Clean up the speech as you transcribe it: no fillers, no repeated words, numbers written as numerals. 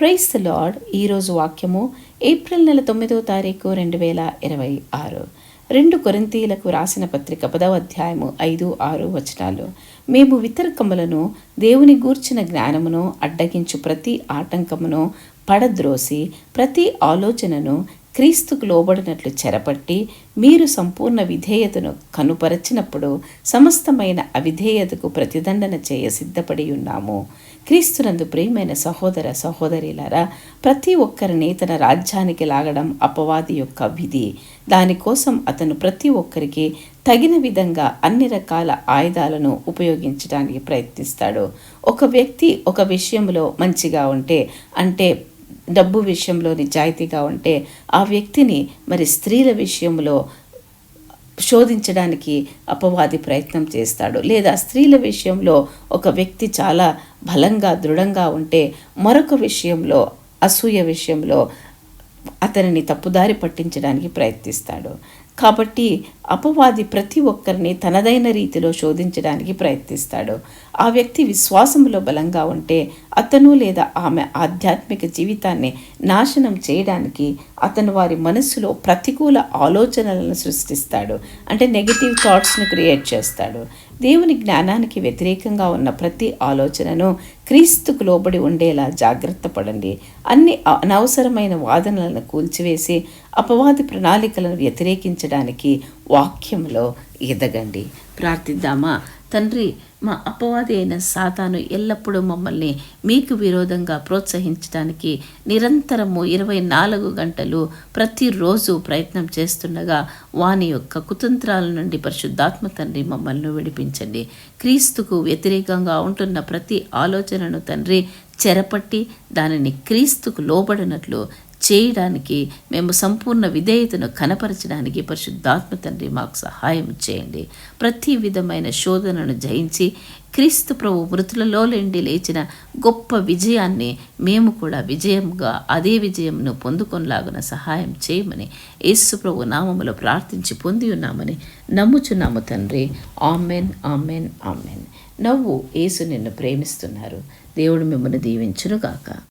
Praise the lord. ఈరోజు వాక్యము April నెల 9వ తారీఖు 2026. 2 కొరింథీయులకు రాసిన పత్రిక 10వ అధ్యాయము 5-6 వచనాలు. మేము వితర్కములను, దేవుని గూర్చిన జ్ఞానమును అడ్డగించు ప్రతి ఆటంకమును పడద్రోసి, ప్రతి ఆలోచనను క్రీస్తుకు లోబడినట్లు చెరపట్టి, మీరు సంపూర్ణ విధేయతను కనుపరచినప్పుడు సమస్తమైన అవిధేయతకు ప్రతిదండన చేయ సిద్ధపడి ఉన్నాము. క్రీస్తునందు ప్రియమైన సహోదర సహోదరులారా, ప్రతి ఒక్కరిని తన రాజ్యానికి లాగడం అపవాది యొక్క విధి. దానికోసం అతను ప్రతి ఒక్కరికి తగిన విధంగా అన్ని రకాల ఆయుధాలను ఉపయోగించడానికి ప్రయత్నిస్తాడు. ఒక వ్యక్తి ఒక విషయంలో మంచిగా ఉంటే, అంటే డబ్బు విషయంలో నిజాయితీగా ఉంటే, ఆ వ్యక్తిని మరి స్త్రీల విషయంలో శోధించడానికి అపవాది ప్రయత్నం చేస్తాడు. లేదా స్త్రీల విషయంలో ఒక వ్యక్తి చాలా బలంగా దృఢంగా ఉంటే, మరొక విషయంలో అసూయ విషయంలో అతనిని తప్పుదారి పట్టించడానికి ప్రయత్నిస్తాడు. కాబట్టి అపవాది ప్రతి ఒక్కరిని తనదైన రీతిలో శోధించడానికి ప్రయత్నిస్తాడు. ఆ వ్యక్తి విశ్వాసంలో బలంగా ఉంటే, అతను లేదా ఆమె ఆధ్యాత్మిక జీవితాన్ని నాశనం చేయడానికి అతను వారి మనస్సులో ప్రతికూల ఆలోచనలను సృష్టిస్తాడు. అంటే నెగిటివ్ థాట్స్ను క్రియేట్ చేస్తాడు. దేవుని జ్ఞానానికి వ్యతిరేకంగా ఉన్న ప్రతి ఆలోచనను క్రీస్తుకు లోబడి ఉండేలా జాగ్రత్త పడండి. అన్ని అనవసరమైన వాదనలను కూల్చివేసి అపవాది ప్రణాళికలను వ్యతిరేకించడానికి వాక్యంలో ఎదగండి. ప్రార్థిద్దామా? తండ్రి, మా అపవాది అయిన సాతాను ఎల్లప్పుడూ మమ్మల్ని మీకు విరోధంగా ప్రోత్సహించడానికి నిరంతరము 24 గంటలు ప్రతిరోజు ప్రయత్నం చేస్తుండగా వాని యొక్క కుతంత్రాల నుండి పరిశుద్ధాత్మ తండ్రి మమ్మల్ని విడిపించండి. క్రీస్తుకు వ్యతిరేకంగా ఉంటున్న ప్రతి ఆలోచనను తండ్రి చెరపట్టి దానిని క్రీస్తుకు లోబడినట్లు చేయడానికి, మేము సంపూర్ణ విధేయతను కనపరచడానికి పరిశుద్ధాత్మ తండ్రి మాకు సహాయం చేయండి. ప్రతి విధమైన శోధనను జయించి క్రీస్తు ప్రభు మృతులలో నుండి లేచిన గొప్ప విజయాన్ని మేము కూడా విజయంగా అదే విజయంను పొందుకొనలాగున సహాయం చేయమని యేసు ప్రభు నామములో ప్రార్థించి పొంది ఉన్నామని నమ్ముచున్నాము తండ్రి. Amen, amen, amen. నవ్వు, యేసు నిన్ను ప్రేమిస్తున్నారు. దేవుడు మిమ్మల్ని దీవించునుగాక.